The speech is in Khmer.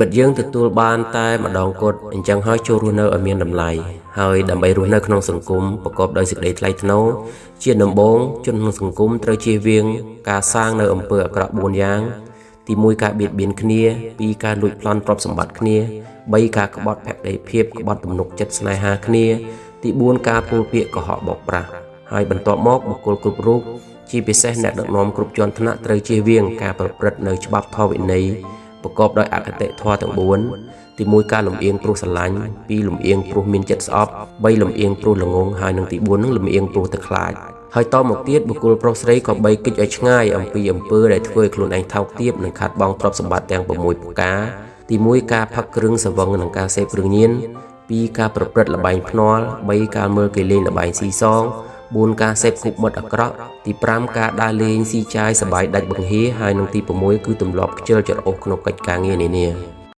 បិទយើងទទួលបានតែម្ដងគត់អញ្ចឹងហើយចូលរស់នៅឲ្យមានតម្លៃហើយដើម្បីរស់នៅក្នុងសង្គមប្រកបដោយសេចក្តីថ្លៃថ្នូរជាដំបូងជនក្នុងសង្គមត្រូវជៀសវាងការសាងនៅអំពើអាក្រក់4យ៉ាងទី1ការបៀតបៀនគ្នា2ការលួចប្លន់ទ្រព្យសម្បត្តិគ្នា3ការក្បត់ភក្តីភាពក្បត់ទំនុកចិត្តស្នេហាគ្នាទី4ការពោលពាក្យកុហកបោកប្រាស់ហើយបន្ទាប់មកបុគ្គលគ្រប់រូបជាពិសេសអ្នកដឹកនាំគ្រប់ជាន់ថ្នាក់ត្រូវជៀសវាងការប្រព្រឹត្តនៅច្បាប់ធម៌វិន័យប្រកបដោយអគតិធម៌ទាំង4ទី1ការលំអៀងព្រោះស្រឡាញ់2លំអៀងព្រោះមានចិត្តស្អប់3លំអៀងព្រោះល្ងងហើយនឹងទី4នឹងលំអៀងព្រោះទឹកខ្លាចហើយតមកទៀតបុគ្គលប្រុសស្រីក៏បីគេចឲ្យឆ្ងាយអំពីអំពើដែលធ្វើឲ្យខ្លួនឯងថោកទាបនិងខាត់បងទ្រព្យសម្បត្តិទាំង6ប្រការទី1ការផឹកគ្រឿងសង្វឹងនិងការសេពគ្រឿងញៀន2ការប្រព្រឹត្តល្បែងភ្នាល់3ការមើលគេលេងល្បែងស៊ីសង4ការសេពគប់មិត្តអាក្រក់ទី5ការដើរលេងស៊ីចាយសប្បាយដាច់បង្ហៀហើយនឹងទី6គឺទម្លាប់ខ្ជិលច្រអូសក្នុងកិច្ចការងារនានា